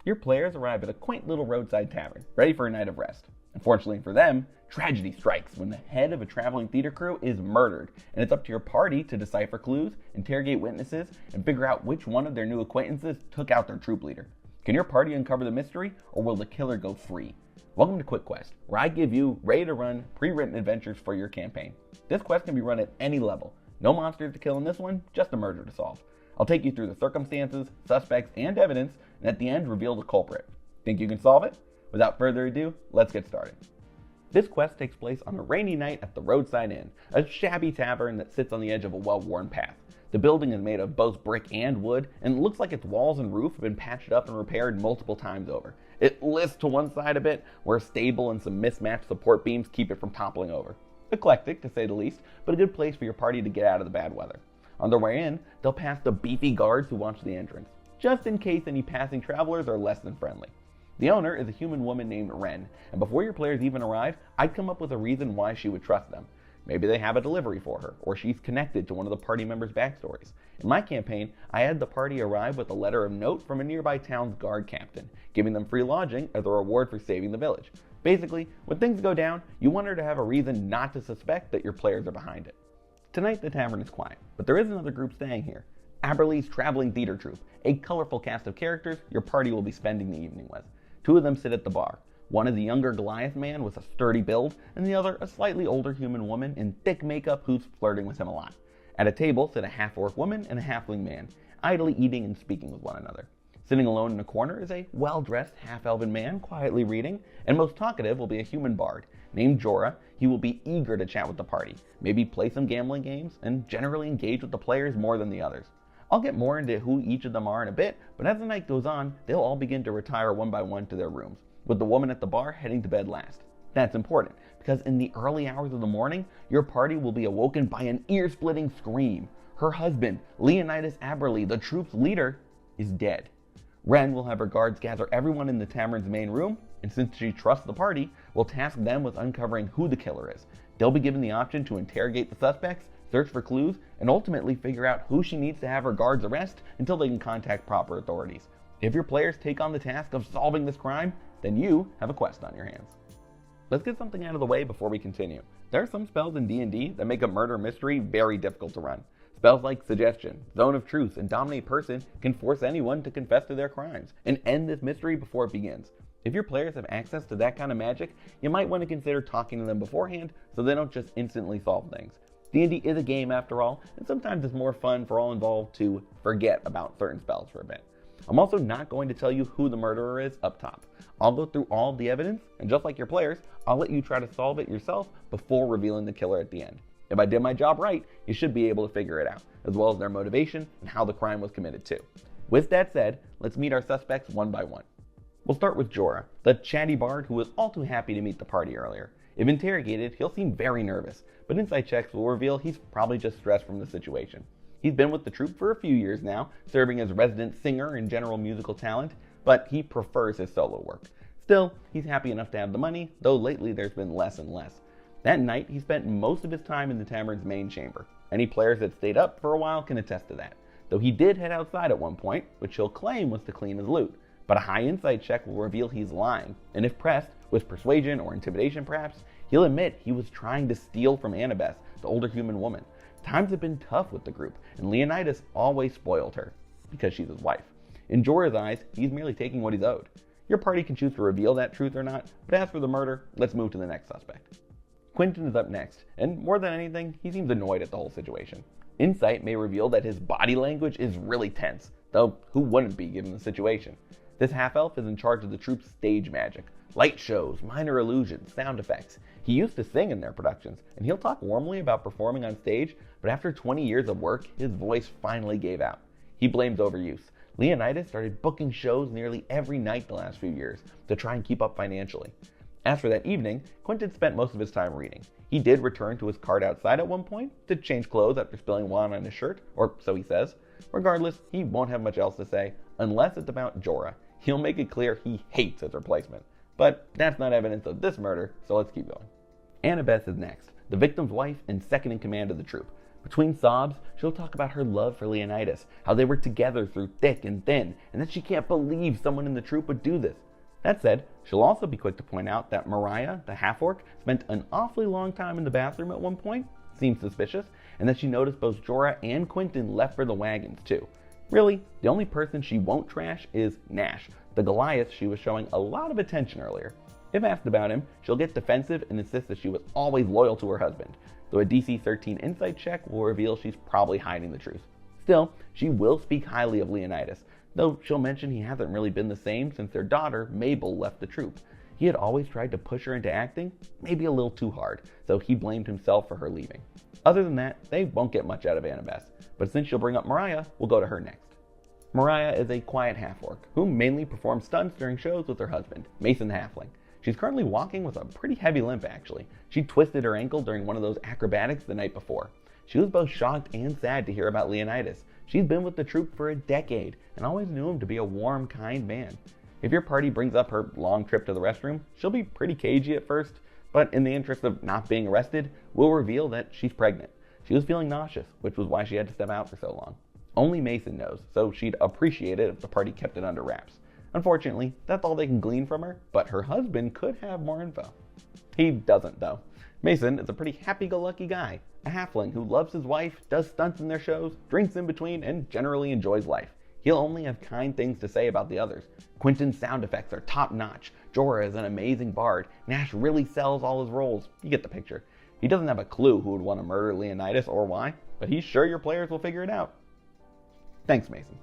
Your players arrive at a quaint little roadside tavern, ready for a night of rest. Unfortunately for them, tragedy strikes when the head of a traveling theater crew is murdered, and it's up to your party to decipher clues, interrogate witnesses, and figure out which one of their new acquaintances took out their troop leader. Can your party uncover the mystery, or will the killer go free? Welcome to Quick Quest, where I give you ready-to-run, pre-written adventures for your campaign. This quest can be run at any level. No monsters to kill in this one, just a murder to solve. I'll take you through the circumstances, suspects, and evidence, and at the end reveal the culprit. Think you can solve it? Without further ado, let's get started. This quest takes place on a rainy night at the Roadside Inn, a shabby tavern that sits on the edge of a well-worn path. The building is made of both brick and wood, and it looks like its walls and roof have been patched up and repaired multiple times over. It lifts to one side a bit, where a stable and some mismatched support beams keep it from toppling over. Eclectic, to say the least, but a good place for your party to get out of the bad weather. On their way in, they'll pass the beefy guards who watch the entrance, just in case any passing travelers are less than friendly. The owner is a human woman named Ren, and before your players even arrive, I'd come up with a reason why she would trust them. Maybe they have a delivery for her, or she's connected to one of the party members' backstories. In my campaign, I had the party arrive with a letter of note from a nearby town's guard captain, giving them free lodging as a reward for saving the village. Basically, when things go down, you want her to have a reason not to suspect that your players are behind it. Tonight the tavern is quiet, but there is another group staying here. Aberley's Traveling Theater Troupe, a colorful cast of characters your party will be spending the evening with. Two of them sit at the bar. One is a younger Goliath man with a sturdy build, and the other a slightly older human woman in thick makeup who's flirting with him a lot. At a table sit a half-orc woman and a halfling man, idly eating and speaking with one another. Sitting alone in a corner is a well-dressed half-elven man quietly reading, and most talkative will be a human bard. Named Jorah, he will be eager to chat with the party, maybe play some gambling games, and generally engage with the players more than the others. I'll get more into who each of them are in a bit, but as the night goes on, they'll all begin to retire one by one to their rooms, with the woman at the bar heading to bed last. That's important, because in the early hours of the morning, your party will be awoken by an ear-splitting scream. Her husband, Leonidas Aberley, the troupe's leader, is dead. Ren will have her guards gather everyone in the tavern's main room, and since she trusts the party, will task them with uncovering who the killer is. They'll be given the option to interrogate the suspects, search for clues, and ultimately figure out who she needs to have her guards arrest until they can contact proper authorities. If your players take on the task of solving this crime, then you have a quest on your hands. Let's get something out of the way before we continue. There are some spells in D&D that make a murder mystery very difficult to run. Spells like Suggestion, Zone of Truth, and Dominate Person can force anyone to confess to their crimes and end this mystery before it begins. If your players have access to that kind of magic, you might want to consider talking to them beforehand so they don't just instantly solve things. D&D is a game after all, and sometimes it's more fun for all involved to forget about certain spells for a bit. I'm also not going to tell you who the murderer is up top. I'll go through all the evidence, and just like your players, I'll let you try to solve it yourself before revealing the killer at the end. If I did my job right, you should be able to figure it out, as well as their motivation and how the crime was committed too. With that said, let's meet our suspects one by one. We'll start with Jorah, the chatty bard who was all too happy to meet the party earlier. If interrogated, he'll seem very nervous, but insight checks will reveal he's probably just stressed from the situation. He's been with the troupe for a few years now, serving as resident singer and general musical talent, but he prefers his solo work. Still, he's happy enough to have the money, though lately there's been less and less. That night, he spent most of his time in the tavern's main chamber. Any players that stayed up for a while can attest to that, though he did head outside at one point, which he'll claim was to clean his loot. But a high insight check will reveal he's lying, and if pressed, with persuasion or intimidation perhaps, he'll admit he was trying to steal from Annabeth, the older human woman. Times have been tough with the group, and Leonidas always spoiled her, because she's his wife. In Jorah's eyes, he's merely taking what he's owed. Your party can choose to reveal that truth or not, but as for the murder, let's move to the next suspect. Quentin is up next, and more than anything, he seems annoyed at the whole situation. Insight may reveal that his body language is really tense, though who wouldn't be given the situation? This half-elf is in charge of the troupe's stage magic, light shows, minor illusions, sound effects. He used to sing in their productions, and he'll talk warmly about performing on stage, but after 20 years of work, his voice finally gave out. He blames overuse. Leonidas started booking shows nearly every night the last few years to try and keep up financially. As for that evening, Quentin spent most of his time reading. He did return to his cart outside at one point to change clothes after spilling wine on his shirt, or so he says. Regardless, he won't have much else to say, unless it's about Jorah. He'll make it clear he hates his replacement. But that's not evidence of this murder, so let's keep going. Annabeth is next, the victim's wife and second in command of the troupe. Between sobs, she'll talk about her love for Leonidas, how they were together through thick and thin, and that she can't believe someone in the troupe would do this. That said, she'll also be quick to point out that Mariah, the half-orc, spent an awfully long time in the bathroom at one point, seems suspicious, and that she noticed both Jorah and Quentin left for the wagons too. Really, the only person she won't trash is Nash, the Goliath she was showing a lot of attention earlier. If asked about him, she'll get defensive and insist that she was always loyal to her husband, though a DC 13 insight check will reveal she's probably hiding the truth. Still, she will speak highly of Leonidas, though she'll mention he hasn't really been the same since their daughter, Mabel, left the troupe. He had always tried to push her into acting, maybe a little too hard, so he blamed himself for her leaving. Other than that, they won't get much out of Annabeth, but since she'll bring up Mariah, we'll go to her next. Mariah is a quiet half-orc, who mainly performs stunts during shows with her husband, Mason the Halfling. She's currently walking with a pretty heavy limp actually. She twisted her ankle during one of those acrobatics the night before. She was both shocked and sad to hear about Leonidas. She's been with the troupe for a decade, and always knew him to be a warm, kind man. If your party brings up her long trip to the restroom, she'll be pretty cagey at first, but in the interest of not being arrested, we'll reveal that she's pregnant. She was feeling nauseous, which was why she had to step out for so long. Only Mason knows, so she'd appreciate it if the party kept it under wraps. Unfortunately, that's all they can glean from her, but her husband could have more info. He doesn't, though. Mason is a pretty happy-go-lucky guy, a halfling who loves his wife, does stunts in their shows, drinks in between, and generally enjoys life. He'll only have kind things to say about the others. Quentin's sound effects are top-notch, Jorah is an amazing bard, Nash really sells all his roles. You get the picture. He doesn't have a clue who would want to murder Leonidas or why, but he's sure your players will figure it out. Thanks, Mason.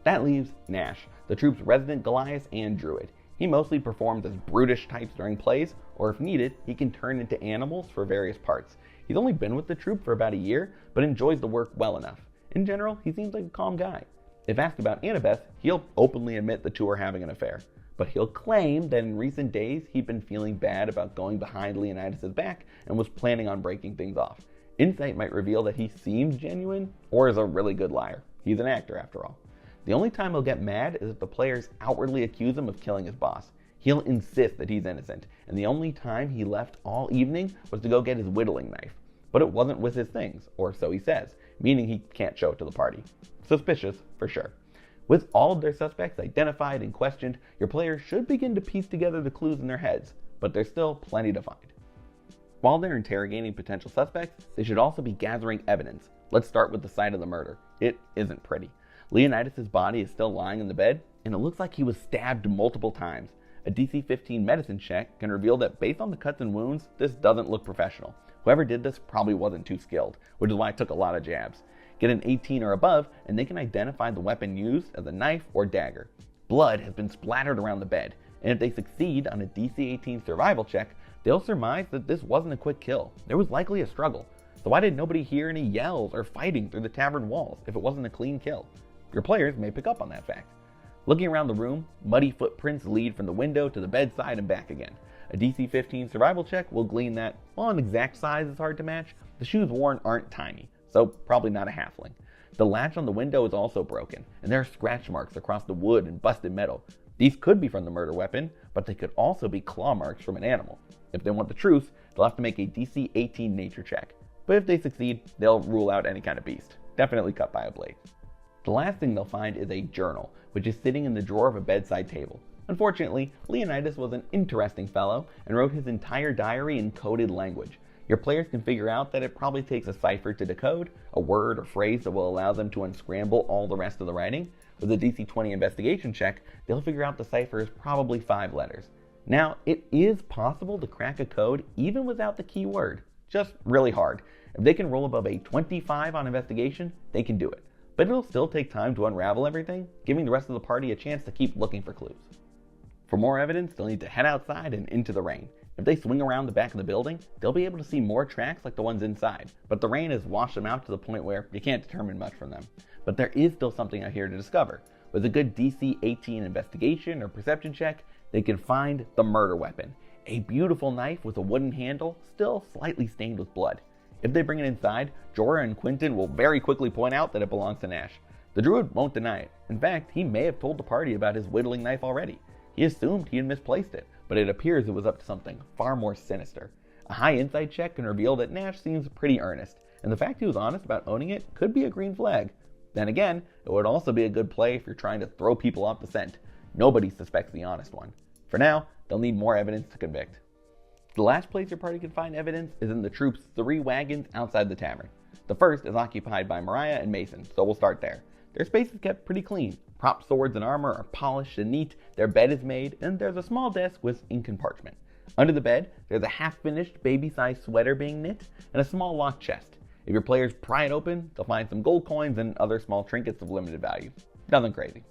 That leaves Nash, the troupe's resident Goliath and druid. He mostly performs as brutish types during plays, or if needed, he can turn into animals for various parts. He's only been with the troupe for about a year, but enjoys the work well enough. In general, he seems like a calm guy. If asked about Annabeth, he'll openly admit the two are having an affair, but he'll claim that in recent days he'd been feeling bad about going behind Leonidas' back and was planning on breaking things off. Insight might reveal that he seems genuine, or is a really good liar. He's an actor after all. The only time he'll get mad is if the players outwardly accuse him of killing his boss. He'll insist that he's innocent, and the only time he left all evening was to go get his whittling knife. But it wasn't with his things, or so he says, meaning he can't show it to the party. Suspicious, for sure. With all of their suspects identified and questioned, your players should begin to piece together the clues in their heads, but there's still plenty to find. While they're interrogating potential suspects, they should also be gathering evidence. Let's start with the site of the murder. It isn't pretty. Leonidas' body is still lying in the bed, and it looks like he was stabbed multiple times. A DC 15 medicine check can reveal that based on the cuts and wounds, this doesn't look professional. Whoever did this probably wasn't too skilled, which is why it took a lot of jabs. Get an 18 or above, and they can identify the weapon used as a knife or dagger. Blood has been splattered around the bed, and if they succeed on a DC 18 survival check, they'll surmise that this wasn't a quick kill. There was likely a struggle. So why did nobody hear any yells or fighting through the tavern walls if it wasn't a clean kill? Your players may pick up on that fact. Looking around the room, muddy footprints lead from the window to the bedside and back again. A DC 15 survival check will glean that, while an exact size is hard to match, the shoes worn aren't tiny, so probably not a halfling. The latch on the window is also broken, and there are scratch marks across the wood and busted metal. These could be from the murder weapon, but they could also be claw marks from an animal. If they want the truth, they'll have to make a DC 18 nature check. But if they succeed, they'll rule out any kind of beast. Definitely cut by a blade. The last thing they'll find is a journal, which is sitting in the drawer of a bedside table. Unfortunately, Leonidas was an interesting fellow and wrote his entire diary in coded language. Your players can figure out that it probably takes a cipher to decode, a word or phrase that will allow them to unscramble all the rest of the writing. With a DC 20 investigation check, they'll figure out the cipher is probably 5 letters. Now, it is possible to crack a code even without the key word, just really hard. If they can roll above a 25 on investigation, they can do it. But it'll still take time to unravel everything, giving the rest of the party a chance to keep looking for clues. For more evidence, they'll need to head outside and into the rain. If they swing around the back of the building, they'll be able to see more tracks like the ones inside, but the rain has washed them out to the point where you can't determine much from them. But there is still something out here to discover. With a good DC 18 investigation or perception check, they can find the murder weapon, a beautiful knife with a wooden handle, still slightly stained with blood. If they bring it inside, Jorah and Quentin will very quickly point out that it belongs to Nash. The druid won't deny it. In fact, he may have told the party about his whittling knife already. He assumed he had misplaced it, but it appears it was up to something far more sinister. A high insight check can reveal that Nash seems pretty earnest. and the fact he was honest about owning it could be a green flag. Then again, it would also be a good play if you're trying to throw people off the scent. Nobody suspects the honest one. For now, they'll need more evidence to convict. The last place your party can find evidence is in the Troupe's 3 wagons outside the tavern. The first is occupied by Mariah and Mason, so we'll start there. Their space is kept pretty clean. Prop swords and armor are polished and neat, their bed is made, and there's a small desk with ink and parchment. Under the bed, there's a half-finished baby-sized sweater being knit, and a small locked chest. If your players pry it open, they'll find some gold coins and other small trinkets of limited value. Nothing crazy.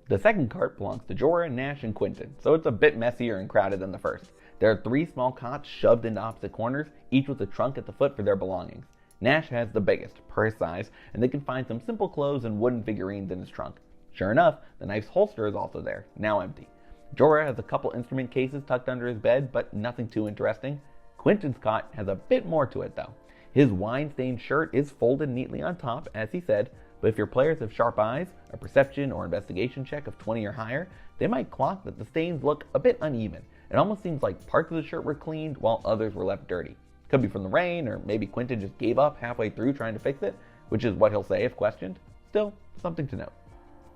The second cart belongs to Jorah, Nash, and Quentin, so it's a bit messier and crowded than the first. There are 3 small cots shoved into opposite corners, each with a trunk at the foot for their belongings. Nash has the biggest, per his size, and they can find some simple clothes and wooden figurines in his trunk. Sure enough, the knife's holster is also there, now empty. Jorah has a couple instrument cases tucked under his bed, but nothing too interesting. Quentin's cot has a bit more to it though. His wine-stained shirt is folded neatly on top, as he said, but if your players have sharp eyes, a perception or investigation check of 20 or higher, they might clock that the stains look a bit uneven. It almost seems like parts of the shirt were cleaned while others were left dirty. Could be from the rain, or maybe Quentin just gave up halfway through trying to fix it, which is what he'll say if questioned. Still, something to note.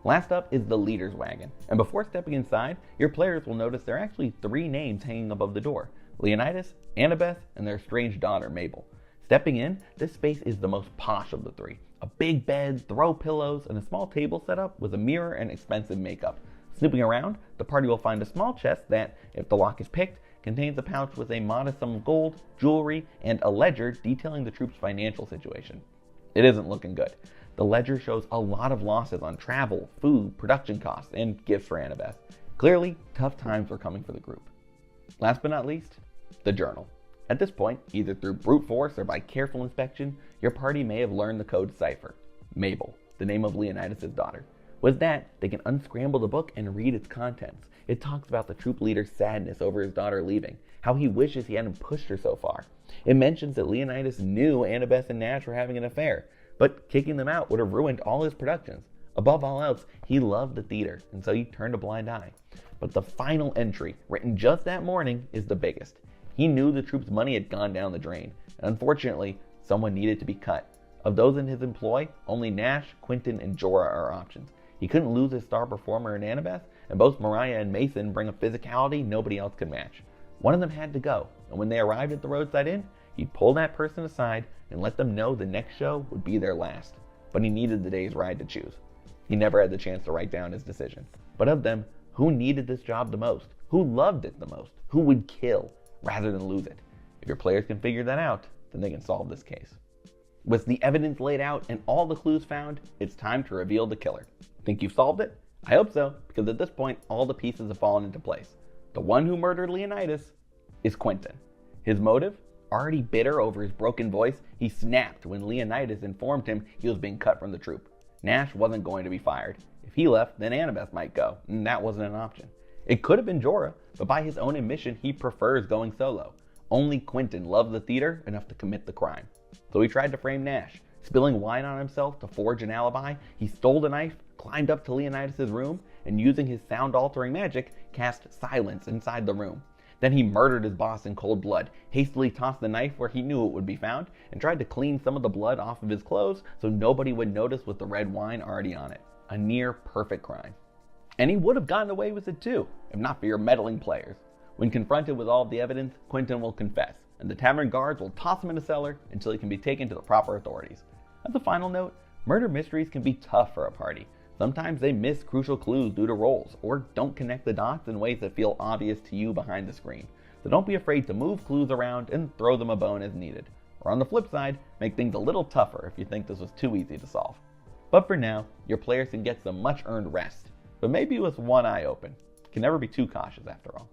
Last up is the leader's wagon, and before stepping inside, your players will notice there are actually 3 names hanging above the door: Leonidas, Annabeth, and their strange daughter, Mabel. Stepping in, this space is the most posh of the 3. A big bed, throw pillows, and a small table set up with a mirror and expensive makeup. Snooping around, the party will find a small chest that, if the lock is picked, contains a pouch with a modest sum of gold, jewelry, and a ledger detailing the Troupe's financial situation. It isn't looking good. The ledger shows a lot of losses on travel, food, production costs, and gifts for Annabeth. Clearly, tough times were coming for the group. Last but not least, the journal. At this point, either through brute force or by careful inspection, your party may have learned the code cipher. Mabel, the name of Leonidas' daughter. With that, they can unscramble the book and read its contents. It talks about the troop leader's sadness over his daughter leaving, how he wishes he hadn't pushed her so far. It mentions that Leonidas knew Annabeth and Nash were having an affair, but kicking them out would have ruined all his productions. Above all else, he loved the theater, and so he turned a blind eye. But the final entry, written just that morning, is the biggest. He knew the troop's money had gone down the drain, and unfortunately, someone needed to be cut. Of those in his employ, only Nash, Quentin, and Jorah are options. He couldn't lose his star performer in Annabeth, and both Mariah and Mason bring a physicality nobody else could match. One of them had to go, and when they arrived at the roadside inn, he'd pull that person aside and let them know the next show would be their last. But he needed the day's ride to choose. He never had the chance to write down his decision. But of them, who needed this job the most? Who loved it the most? Who would kill rather than lose it? If your players can figure that out, then they can solve this case. With the evidence laid out and all the clues found, it's time to reveal the killer. Think you've solved it? I hope so, because at this point, all the pieces have fallen into place. The one who murdered Leonidas is Quentin. His motive? Already bitter over his broken voice, he snapped when Leonidas informed him he was being cut from the troop. Nash wasn't going to be fired. If he left, then Annabeth might go, and that wasn't an option. It could have been Jorah, but by his own admission, he prefers going solo. Only Quentin loved the theater enough to commit the crime. So he tried to frame Nash. Spilling wine on himself to forge an alibi, he stole the knife, climbed up to Leonidas' room, and using his sound-altering magic, cast silence inside the room. Then he murdered his boss in cold blood, hastily tossed the knife where he knew it would be found, and tried to clean some of the blood off of his clothes so nobody would notice with the red wine already on it. A near-perfect crime. And he would have gotten away with it too, if not for your meddling players. When confronted with all of the evidence, Quentin will confess, and the tavern guards will toss him in a cellar until he can be taken to the proper authorities. As a final note, murder mysteries can be tough for a party. Sometimes they miss crucial clues due to rolls, or don't connect the dots in ways that feel obvious to you behind the screen. So don't be afraid to move clues around and throw them a bone as needed. Or on the flip side, make things a little tougher if you think this was too easy to solve. But for now, your players can get some much-earned rest, but maybe with one eye open. Can never be too cautious after all.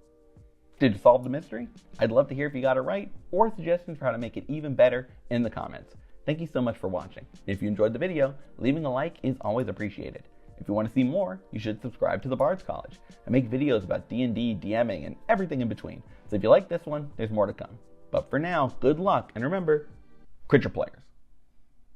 Did you solve the mystery? I'd love to hear if you got it right, or suggestions for how to make it even better in the comments. Thank you so much for watching. If you enjoyed the video, leaving a like is always appreciated. If you want to see more, you should subscribe to the Bard's College. I make videos about D&D, DMing, and everything in between. So if you like this one, there's more to come. But for now, good luck, and remember, crit your players.